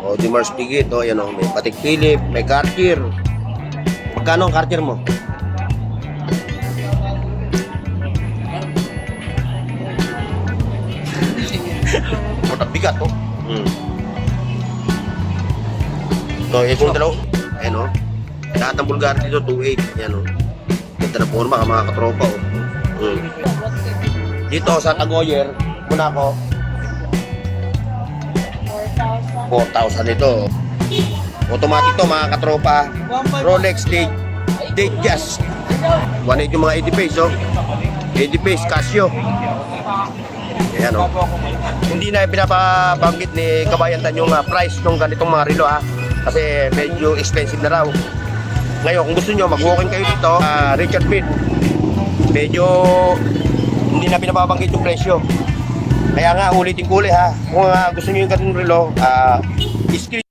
Audemars Piguet, oh, yan oh, may Patek Philippe, may Cartier. Magkano ang Cartier mo? Matang bigat, oh. So, kung dalaw, ayan oh. Lahat ng Bulgari dito, 2.8, yan oh. Ganda na forma, mga katropa, oh. Dito sa Tagoyer, muna ako, 4,000 ito. Automatic to, mga katropa. Rolex date just 1.8 yung mga 80 pace, oh. 80 pace Casio. Ayan, oh. Hindi na pinapabanggit ni Kabayantan yung price ng ganitong mga relo, ha. Kasi medyo expensive na raw. Ngayon, kung gusto nyo, mag-walking kayo dito, Richard Mille. Medyo hindi na pinapabanggit yung presyo. Kaya nga, ulitin ko ulit, ha. Kung gusto nyo yung ganitong relo, screen.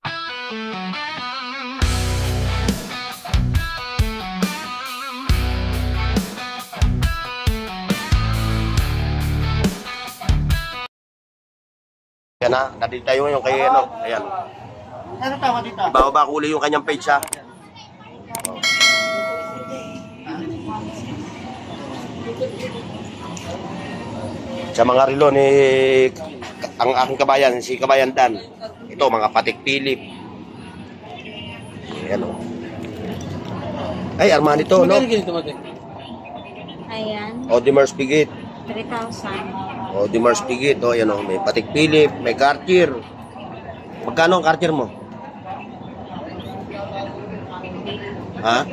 Yan ha, nandito tayo ngayon kay ano, ayan. Ano tawag dito? Ibababa ko ulit yung kanyang page, ha. Sa mga relo ni ang aking kabayan, si Kabayan Dan. Ito, mga Patek Philippe. Ayan o. Ay, Armani to, no? Ayan, Audemars Piguet. 3,000. Audemars Piguet, oh, ayan o. May Patek Philippe, may Cartier. Magkano ang Cartier mo? Ha?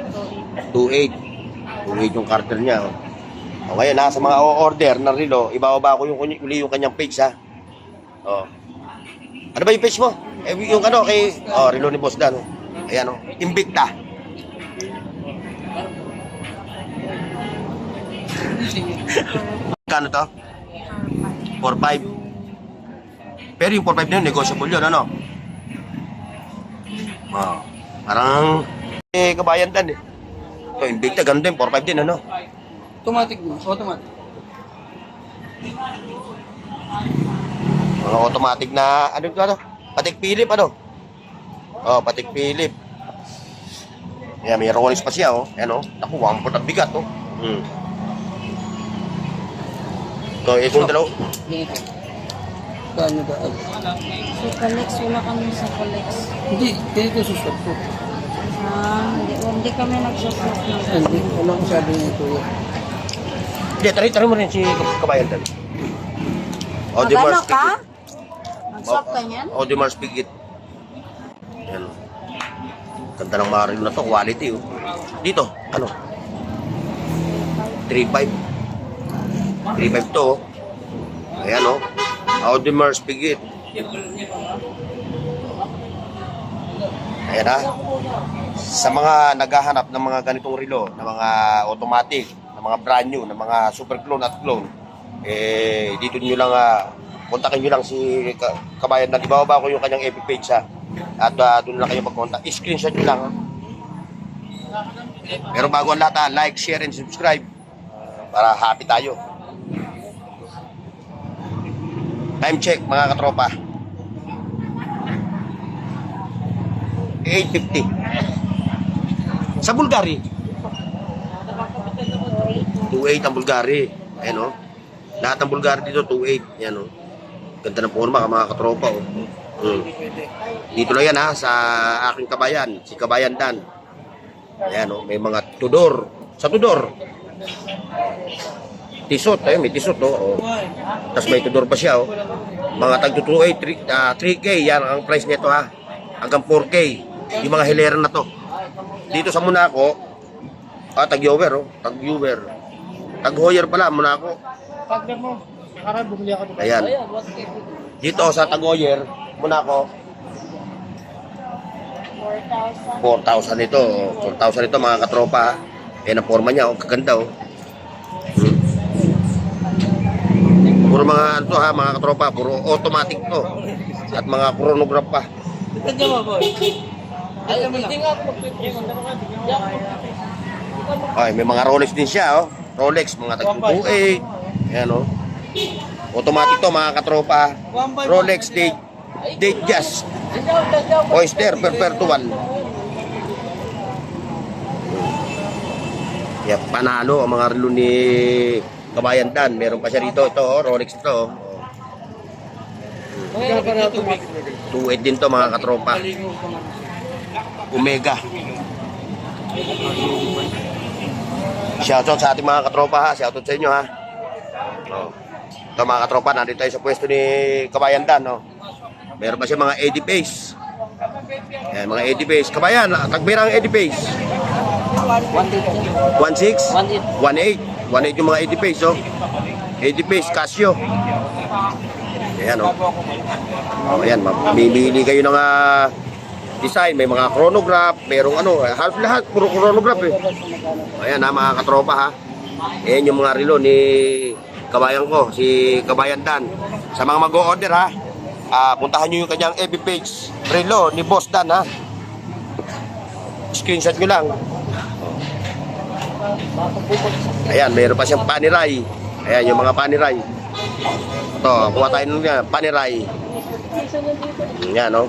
2.8. 2.8 yung Cartier niya, oh. O ngayon, sa mga order ng relo, ibababa ko uli yung kanyang page, ha. Oh. Ano ba yung page mo? Yung ano, kay relo ni Boss Dan. Oh. Ayan, oh. Invicta. Kano to? 4.5. Pero yung 4.5 na yun, negotiable yun, ano? Oh. Parang Kabayan Dan, eh. Ito, Invicta, ganun din, 4.5 din, ano? Automatic mo, automatic. Mga automatic na, ano ito, ano? Patek Philippe, ano? Oh, Patek Philippe. Yan, may Rolex pa siya, oh. Ayan, oh. Naku, 1 ang bigat, oh. So, kung dalaw. Kano ba? So, Colex, wala kami sa Colex. Hindi, ganito susot po. Hindi kami nagsusot na. Hindi, walang sabi niya ito. Hindi, try mo rin si Kabayan Dan. Magano ka? Mag-shop ka niyan? Audemars Piguet. Yan. Ganda ng maril na to, quality, oh. Dito, ano? 3.5. 3.5 to, oh. Ayan, oh. Audemars Piguet. Ayan, ha. Sa mga naghahanap ng mga ganitong relo, ng mga automatic, ng mga brand new, ng mga super clone at clone, dito nyo lang, kontakin nyo lang si Kabayan Dan. Ibababa ko yung kanyang FB page, ha. At doon lang kayo mag-contact. Screenshot nyo lang, ha. Pero bago ang lahat, like, share, and subscribe para happy tayo. Time check, mga katropa. 8:50. Sa Bulgari 2.8 ang Bulgari. Ayan, oh. Lahat ng Bulgari dito 2.8. Yan, oh. Ganda ng forma, mga katropa, oh. Dito lang yan, ha, sa aking kabayan, si Kabayan Dan. Ayan, oh. May mga Tudor. Sa Tudor Tissot, ayun, may Tissot, oh. Tapos may Tudor pa siya, oh. Mga tag 2.8, 3K, yan ang price nito, ha. Hanggang 4K yung mga hilera na to. Dito sa Monaco, tag-Hoyer, oh. Tag-Hoyer pala, Monaco. Pagder mo, para bumili ako dito. Ayan. Dito sa Tag-Hoyer, Monaco, 4,000 ito. 4,000 ito, mga katropa. Ayan ang forma niya, oh. Kaganda, oh. Puro mga ano, ha, mga katropa, puro automatic to. At mga chronograph pa. Ito mo, boy. Ay, may mga Rolex din siya, oh. Rolex, mga tag-2.8. Ayan, oh. Automatic to, mga katropa. Rolex date Date Jazz. Oyster, perpetual. Yeah, panalo ang mga relo ni Kabayan Dan. Meron pa siya rito. Ito, oh, Rolex ito. Oh. Kaya pa na ito, 2.8 din to mga katropa. Omega. Shoutout sa ating mga katropa ha. Shoutout sa inyo ha. Oh. Ito mga katropa, nandito tayo sa pwesto ni Kabayan Dan. Oh. Meron pa siya mga 80 pace. Yan, mga 80 pace. Kabayan, tagbirang 80 pace. 16? 18. 18 yung mga 80 pace. Oh. 80 pace, Casio. Ayan o. Oh. Ayan, mamimili kayo ng design. May mga chronograph, merong ano, halos lahat, puro chronograph eh. Ayan ha, mga katropa ha. Ayan yung mga relo ni kabayan ko, si Kabayan Dan. Sa mga mag-o-order ha, puntahan nyo yung kanyang FB page, relo ni Boss Dan ha. Screenshot nyo lang. Ayan, mayroon pa siyang paniray. Ayan yung mga paniray. Ito, kuha tayo nung paniray. Yan no.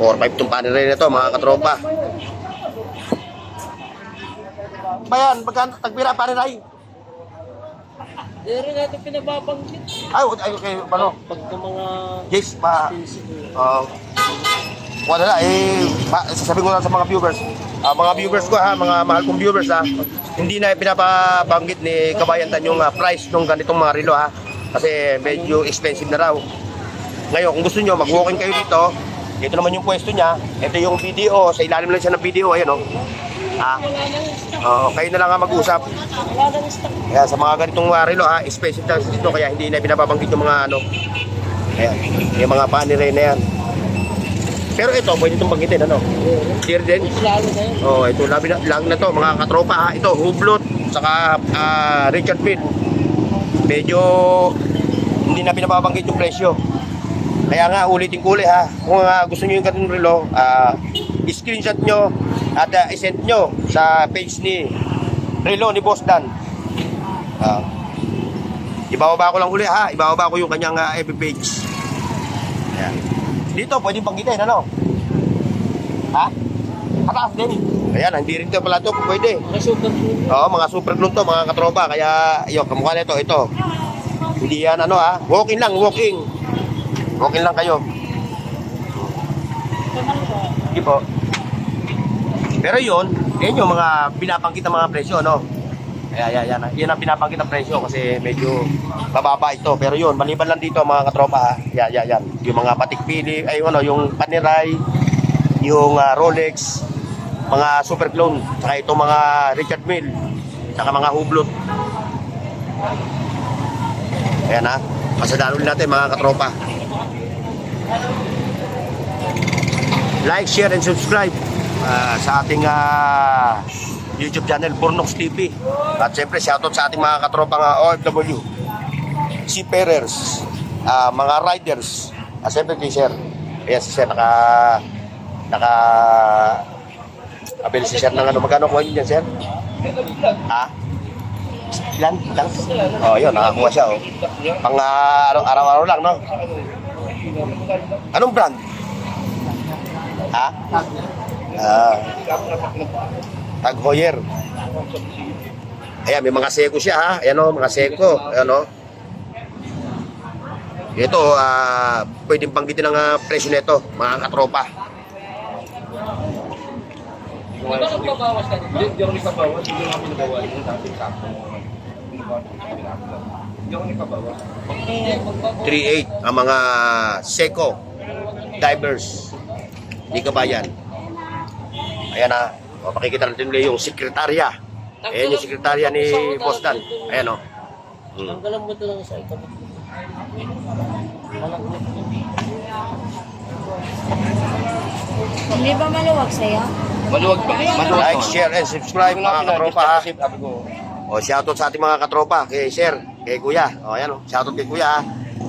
4-5 itong paniray na ito mga katropa. Bayan, magkano tagbira paniray? Meron natin pinababanggit. Ay, okay, ano? Pag mga... Yes, wala na, sasabihin ko lang sa mga viewers. Mga viewers ko ha, mga mahal kong viewers ha, hindi na pinapabanggit ni Kabayan Dan yung price ng ganitong mga relo ha. Kasi medyo expensive na raw. Ngayon, kung gusto nyo, mag-walking kayo dito. Ito naman yung pwesto niya. Ito yung video, sa ilalim lang siya ng video, ayan o. Kayo na lang mag-usap. Ayan, sa mga ganitong relo ha, expensive na dito, kaya hindi na pinapabanggit yung mga ano. Ayan, yung mga paniray na yan. Pero ito, pwede itong banggitin, ano? Clear din? Oh, ito, lang na to, mga katropa ha. Ito, Hublot, saka Richard Mille. Medyo hindi na pinapabanggit yung presyo. Kaya nga, ulitin ko ulit ha. Kung gusto nyo yung ganitong relo, screenshot nyo at isend nyo sa page ni relo ni Boss Dan. Ibababa ko lang ulit ha. Ibababa ko yung kanyang FB page. Ayan. Dito, pwede banggitin, ano? Ha? Ataas din. Ayan, hindi rin ito pala ito, pwede. Mga super glue. Oo, mga super glue to, mga katropa. Kaya, yun, kamukha nito, ito. Hindi yan, ano ha? Walking lang, walking. Walking lang kayo. Hindi po. Pero yun, yan yung mga binabanggit ng mga presyo, no? Kaya, yan ang binabanggit ng presyo kasi medyo bababa ito. Pero yun, maliban lang dito mga katropa ha. Yan. Yung mga patik pili, ay ano, yung paniray, yung Rolex, mga super clone, saka itong mga Richard Mille, saka mga Hublot. Ayan ha, pasadaan natin mga katropa. Like, share, and subscribe sa ating YouTube channel, Burnox TV. At siyempre, shoutout sa ating mga katropang OFW, seafarers, mga riders. At siyempre, kay Sir. Ayan si Sir, abel si Sir ng ano. Magkano kuha nyo dyan, Sir? Ha? Ilan? Oh, yun, nakakuha siya. Oh. Pang araw-araw lang, no? Anong brand? Ha? Tag Heuer. Ayan, may mga seko siya ha. Ayan o, mga seko. Ayan o. Ito, pwedeng banggitin ng presyo nito, mga katropa. Di ba nagbabawas ka? Hindi ako nagbabawas. Hindi ako nagbabawas. Hindi ako nagbabawas. 3.8 ang mga seko divers. Hindi Kabayan. Ayan na. O, makikita natin ulit yung sekretarya. Ayan yung sekretarya ni Boss Dan. Ayan o. Tanggalan mo ito lang sa ito. Hindi ba maluwag sa'yo? Maluwag pa. Like, share, and subscribe mga katropa ha. O, shoutout sa ating mga katropa. Kay Sir, kay Kuya. O, ayan o. Shoutout kay Kuya ha.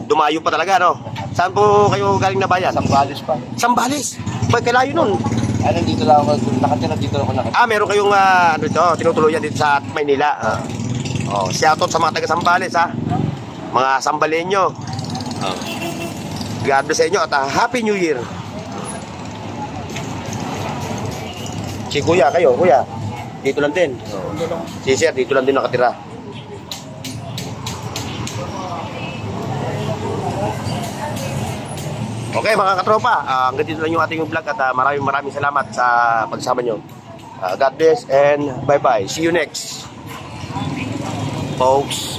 Dumayo pa talaga no. Saan po kayo galing na bayan? Sambales pa. Sambales. Ba't kailayo nun? Ano dito lang ako, nakatira dito ako nakatira. Meron kayong ano ito, tinutuluyan dito sa Maynila. Shoutout sa mga taga Sambales ha. Mga Sambalenyo. God bless sa inyo at Happy New Year. Si Kuya, kayo, Kuya. Dito lang din. Si Sir, dito lang din nakatira. Okay mga katropa, hanggang dito lang yung ating vlog at maraming salamat sa pagsama nyo. God bless and bye-bye. See you next, folks.